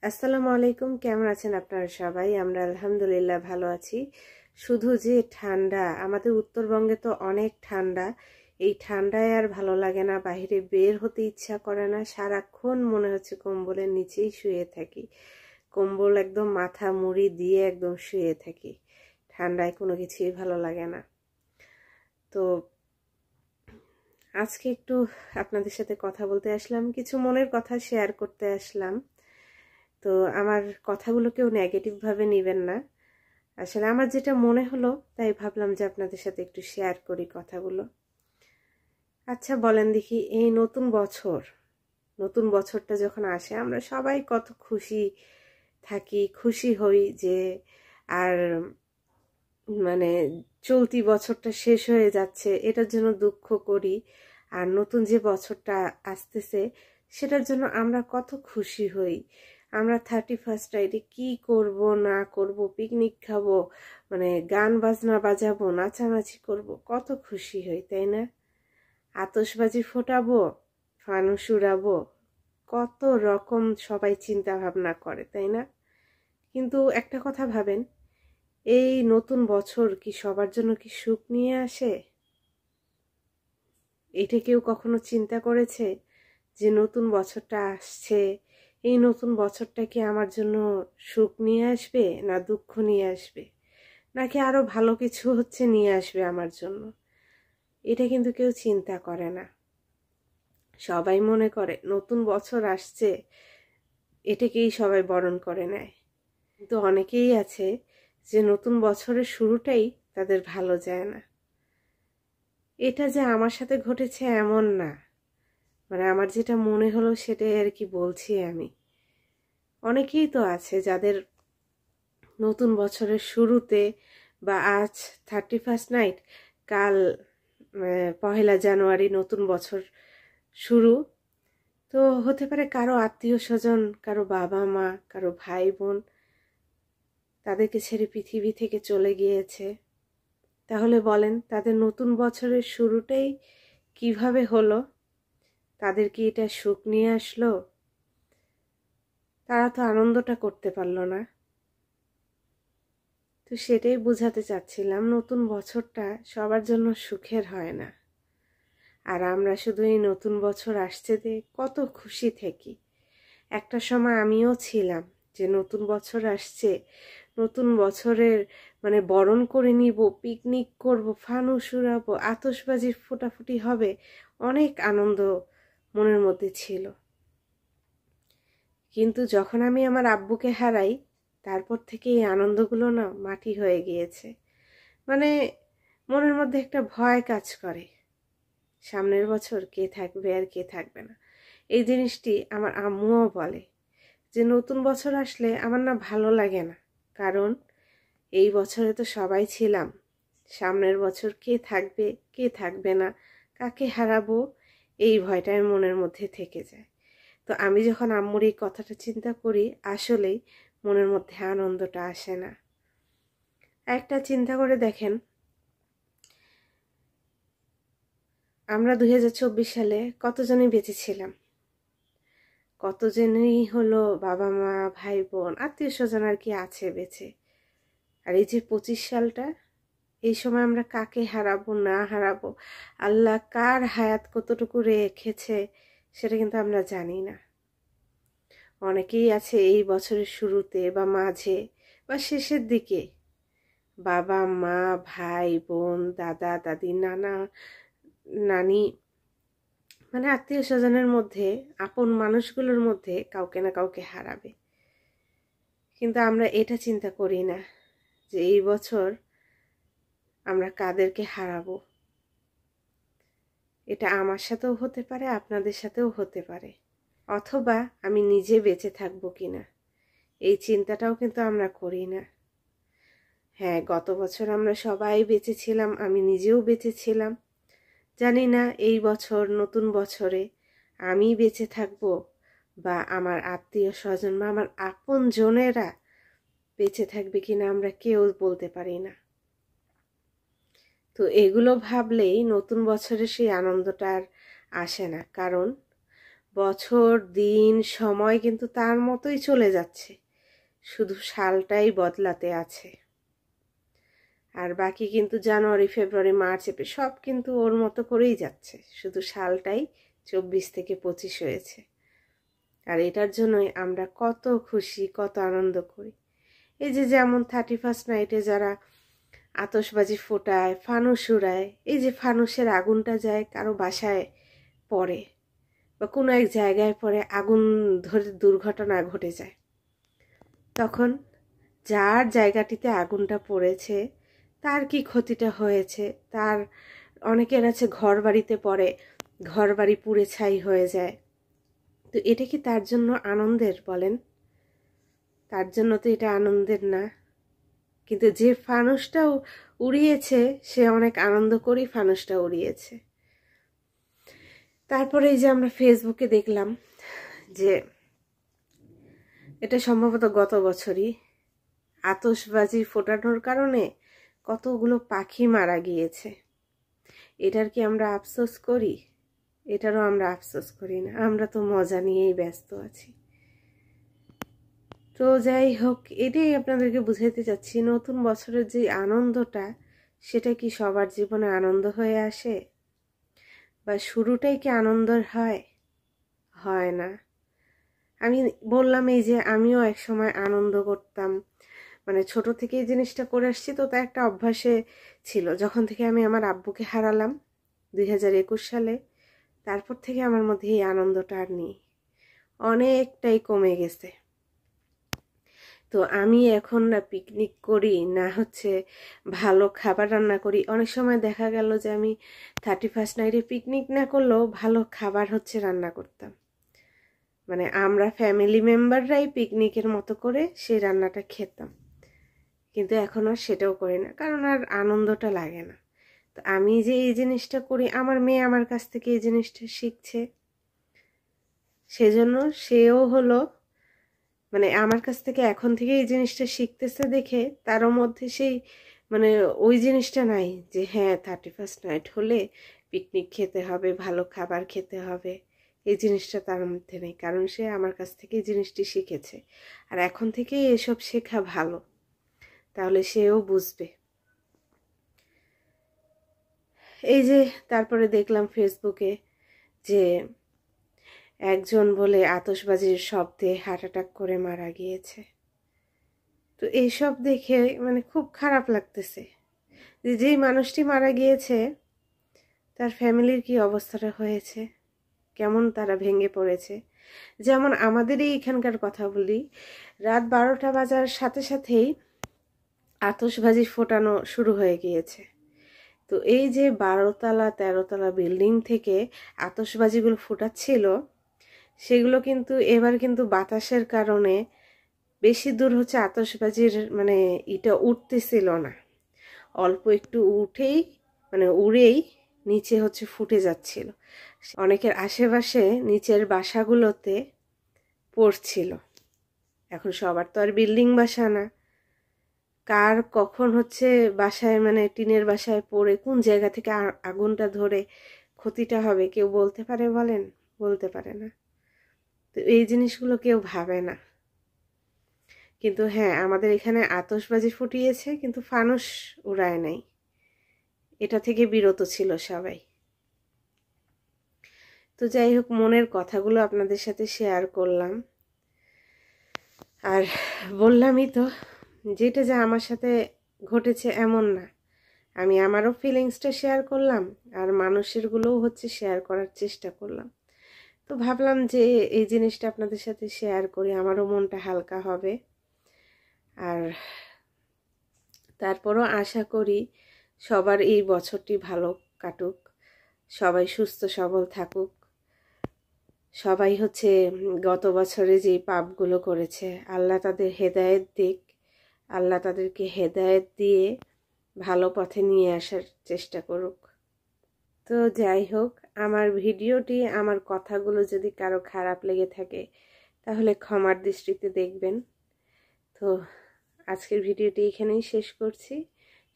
আসসালামু আলাইকুম। কেমন আছেন আপনারা সবাই? আমরা আলহামদুলিল্লাহ ভালো আছি। শুধু যে ঠান্ডা, আমাদের উত্তরবঙ্গে তো অনেক ঠান্ডা। এই ঠান্ডায় আর ভালো লাগে না, বাইরে বের হতে ইচ্ছা করে না। সারাক্ষণ মনে হচ্ছে কম্বলের নিচেই শুয়ে থাকি। কম্বল একদম মাথা মুড়ি দিয়ে একদম শুয়ে থাকি। ঠান্ডায় কোনো কিছুই ভালো লাগে না। তো আজকে একটু আপনাদের সাথে কথা বলতে আসলাম, কিছু মনের কথা শেয়ার করতে আসলাম। তো আমার কথাগুলো কেউ নেগেটিভ ভাবে নেবেন না। আসলে আমার যেটা মনে হলো তাই ভাবলাম যে আপনাদের সাথে একটু শেয়ার করি কথাগুলো। আচ্ছা বলেন দেখি, এই নতুন বছরটা যখন আসে আমরা সবাই কত খুশি থাকি, খুশি হই যে আর মানে চলতি বছরটা শেষ হয়ে যাচ্ছে, এটার জন্য দুঃখ করি। আর নতুন যে বছরটা আসতেছে সেটার জন্য আমরা কত খুশি হই। আমরা 31st নাইটে কি করব না করব, পিকনিক খাবো, গান বাজনা বাজাবো, নাচানাচি করব, কত খুশি হই, তাই না? আতশবাজি ফোটাবো, ফানুস উড়াবো, কত রকম সবাই চিন্তা ভাবনা করে, তাই না? কিন্তু একটা কথা ভাবেন, এই নতুন বছর কি সবার জন্য কি সুখ নিয়ে আসে? এটা কেউ কখনো চিন্তা করেছে যে নতুন বছরটা আসছে, এই নতুন বছরটা কি আমার জন্য সুখ নিয়ে আসবে না দুঃখ নিয়ে আসবে, নাকি আরো ভালো কিছু নিয়ে আসবে আমার জন্য? এটা কিন্তু কেউ চিন্তা করে না। সবাই মনে করে নতুন বছর আসছে, এটাকেই সবাই বরণ করে নেয়। কিন্তু অনেকেই আছে যে নতুন বছরের শুরুটাই তাদের ভালো যায় না। এটা যে আমার সাথে ঘটেছে এমন না, আমার যেটা মনে হলো সেটাই আর কি বলছি আমি। অনেকেই তো আছে যাদের নতুন বছরের শুরুতে বা আজ 31st নাইট, কাল 1 জানুয়ারি নতুন বছর শুরু। তো হতে পারে কারো আত্মীয় স্বজন, কারো বাবা মা, কারো ভাই বোন তাদেরকে ছেড়ে পৃথিবী থেকে চলে গিয়েছে। তাহলে বলেন, তাদের নতুন বছরের শুরুটাই কিভাবে হলো? তাদের কি এটা সুখ নিয়ে আসলো? তারা তো আনন্দটা করতে পারলো না। তো সেটাই বোঝাতে চাচ্ছিলাম, নতুন বছরটা সবার জন্য সুখের হয় না। আর আমরা শুধু এই নতুন বছর আসছে যে কত খুশি থাকি। একটা সময় আমিও ছিলাম যে নতুন বছর আসছে, নতুন বছরের বরণ করে নিব, পিকনিক করব, ফানুস উড়াবো, আতশবাজির ফোটাফুটি হবে, অনেক আনন্দ মনের মধ্যে ছিল। কিন্তু যখন আমি আমার আব্বুকে হারাই, তারপর থেকে এই আনন্দগুলো না মাটি হয়ে গিয়েছে। মনের মধ্যে একটা ভয় কাজ করে, সামনের বছর কে থাকবে আর কে থাকবে না। এই জিনিসটি আমার আম্মুও বলে যে নতুন বছর আসলে আমার না ভালো লাগে না, কারণ এই বছরে তো সবাই ছিলাম, সামনের বছর কে থাকবে কে থাকবে না, কাকে হারাবো, এই ভয়টা মনের মধ্যে থেকে যায়। তো আমি যখন আম্মুর এই কথাটা চিন্তা করি, আসলেই মনের মধ্যে আনন্দটা আসে না। একটা চিন্তা করে দেখেন, আমরা 2024 সালে কতজনই বেঁচে ছিলাম, কতজনই হলো বাবা মা ভাই বোন আত্মীয় স্বজন আর কি আছে বেঁচে। আর এই যে 25 সালটা, এই সময় আমরা কাকে হারাবো না হারাবো, আল্লাহ কার হায়াত কতটুকু রেখেছে সেটা কিন্তু আমরা জানি না। অনেকেই আছে এই বছরের শুরুতে বা মাঝে বা শেষের দিকে বাবা মা ভাই বোন দাদা দাদি নানা নানি আত্মীয় স্বজনের মধ্যে, আপন মানুষগুলোর মধ্যে কাউকে না কাউকে হারাবে। কিন্তু আমরা এটা চিন্তা করি না যে এই বছর আমরা কাদেরকে হারাবো। এটা আমার সাথেও হতে পারে, আপনাদের সাথেও হতে পারে, অথবা আমি নিজে বেঁচে থাকবো কিনা, এই চিন্তাটাও কিন্তু আমরা করি না। হ্যাঁ, গত বছর আমরা সবাই বেঁচে ছিলাম, আমি নিজেও বেঁচে ছিলাম। জানি না এই বছর নতুন বছরে আমি বেঁচে থাকবো বা আমার আত্মীয় স্বজন বা আমার আপন জনেরা বেঁচে থাকবে কিনা আমরা কেউ বলতে পারি না। তো এগুলো ভাবলেই নতুন বছরের সেই আনন্দটা আর আসে না, কারণ বছর দিন সময় কিন্তু তার মতোই চলে যাচ্ছে, শুধু সালটাই বদলাতে আছে। আর বাকি কিন্তু জানুয়ারি ফেব্রুয়ারি মার্চ এপ্রিল সব কিন্তু ওর মতো করেই যাচ্ছে, শুধু সালটাই 24 থেকে 25 হয়েছে। আর এটার জন্যই আমরা কত খুশি, কত আনন্দ করি। এই যে যেমন 31st নাইটে যারা আতশবাজি ফোটায়, ফানুস উড়ায়, এই যে ফানুসের আগুনটা যায় কারো বাসায় পড়ে বা কোনো এক জায়গায় পড়ে, আগুন ধরে দুর্ঘটনা ঘটে যায়, তখন যার জায়গাটিতে আগুনটা পড়েছে তার কি ক্ষতিটা হয়েছে, তার অনেকের আছে ঘর বাড়িতে পড়ে, ঘর বাড়ি পুড়ে ছাই হয়ে যায়। তো এটা কি তার জন্য আনন্দের বলেন? তার জন্য তো এটা আনন্দের না। কিন্তু যে ফানুসটা উড়িয়েছে সে অনেক আনন্দ করেই ফানুসটা উড়িয়েছে। তারপরে এই যে আমরা ফেসবুকে দেখলাম যে এটা সম্ভবত গত বছরই আতশবাজি ফোটানোর কারণে কতগুলো পাখি মারা গিয়েছে। এটার কি আমরা আফসোস করি? এটারও আমরা আফসোস করি না, আমরা তো মজা নিয়েই ব্যস্ত আছি। তো যাই হোক, এটাই আপনাদেরকে বুঝাইতে চাচ্ছি, নতুন বছরের যে আনন্দটা সেটা কি সবার জীবনে আনন্দ হয়ে আসে? বা শুরুটাই কি আনন্দের হয়? হয় না। আমি বললাম এই যে আমিও এক সময় আনন্দ করতাম, মানে ছোট থেকে এই জিনিসটা করে আসছি, তো তা একটা অভ্যাসে ছিল। যখন থেকে আমি আমার আব্বুকে হারালাম 2021 সালে, তারপর থেকে আমার মধ্যে এই আনন্দটা আর নেই, অনেকটাই কমে গেছে। তো আমি এখন না পিকনিক করি না হচ্ছে ভালো খাবার রান্না করি, অনেক সময় দেখা গেল যে আমি 31st নাইটে পিকনিক না করলেও ভালো খাবার হচ্ছে রান্না করতাম, মানে আমরা ফ্যামিলি মেম্বাররাই পিকনিকের মতো করে সেই রান্নাটা খেতাম। কিন্তু এখন আর সেটাও করি না, কারণ আর আনন্দটা লাগে না। তো আমি যে এই জিনিসটা করি, আমার মেয়ে আমার কাছ থেকে এই জিনিসটা শিখছে, সেজন্য সেও হলো মানে আমার কাছ থেকে এখন থেকে এই জিনিসটা শিখতেছে দেখে তারও মধ্যে সেই মানে ওই জিনিসটা নাই যে হ্যাঁ 31st নাইট হলে পিকনিক খেতে হবে, ভালো খাবার খেতে হবে, এই জিনিসটা তার মধ্যে নেই, কারণ সে আমার কাছ থেকে এই জিনিসটি শিখেছে। আর এখন থেকে এসব শেখা ভালো, তাহলে সেও বুঝবে। এই যে তারপরে দেখলাম ফেসবুকে যে একজন বলে আতশবাজির শব্দে হার্ট অ্যাটাক করে মারা গিয়েছে। তো এইসব দেখে মানে খুব খারাপ লাগতেছে যে যেই মানুষটি মারা গিয়েছে তার ফ্যামিলির কি অবস্থাটা হয়েছে, কেমন তারা ভেঙে পড়েছে। যেমন আমাদেরই এখানকার কথা বলি, রাত 12টা বাজার সাথে সাথেই আতশবাজি ফোটানো শুরু হয়ে গিয়েছে। তো এই যে 12তলা 13তলা বিল্ডিং থেকে আতশবাজিগুলো ফোটাচ্ছিল, সেগুলো কিন্তু এবার কিন্তু বাতাসের কারণে বেশি দূর হচ্ছে আতশবাজির মানে এটা উঠতেছিল না, অল্প একটু উঠেই মানে উড়েই নিচে হচ্ছে ফুটে যাচ্ছিল, অনেকের আশেপাশে নিচের বাসাগুলোতে পড়ছিল। এখন সবার তো আর বিল্ডিং বাসা না, কার কখন হচ্ছে বাসায় মানে টিনের বাসায় পড়ে কোন জায়গা থেকে আগুনটা ধরে ক্ষতিটা হবে কেউ বলতে পারে বলেন? বলতে পারে না। তো এই জিনিসগুলো কেউ ভাবে না। কিন্তু হ্যাঁ, আমাদের এখানে আতশবাজি ফুটিয়েছে কিন্তু ফানুস উড়ায় নাই, এটা থেকে বিরত ছিল সবাই। তো যাই হোক, মনের কথাগুলো আপনাদের সাথে শেয়ার করলাম। আর বললামই তো, যেটা যে আমার সাথে ঘটেছে এমন না, আমি আমারও ফিলিংসটা শেয়ার করলাম আর মানুষেরগুলোও হচ্ছে শেয়ার করার চেষ্টা করলাম। তো ভাবলাম যে এই জিনিসটা আপনাদের সাথে শেয়ার করি, আমারও মনটা হালকা হবে। আর তারপরও আশা করি সবার এই বছরটি ভালো কাটুক, সবাই সুস্থ সবল থাকুক, সবাই হচ্ছে গত বছরে যে পাপগুলো করেছে আল্লাহ তাদের হেদায়েত দিক, আল্লাহ তাদেরকে হেদায়েত দিয়ে ভালো পথে নিয়ে আসার চেষ্টা করুক। তো যাই হোক, আমার ভিডিওটি আমার কথাগুলো যদি কারো খারাপ লেগে থাকে তাহলে ক্ষমার দৃষ্টিতে দেখবেন। তো আজকের ভিডিওটি এখানেই শেষ করছি।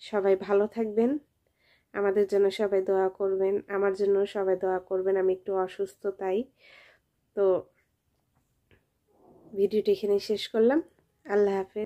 সবাই ভালো থাকবেন, আমাদের জন্য সবাই দোয়া করবেন, আমার জন্য সবাই দোয়া করবেন। আমি একটু অসুস্থ তাই, তো ভিডিওটি এখানেই শেষ করলাম। আল্লাহ হাফেজ।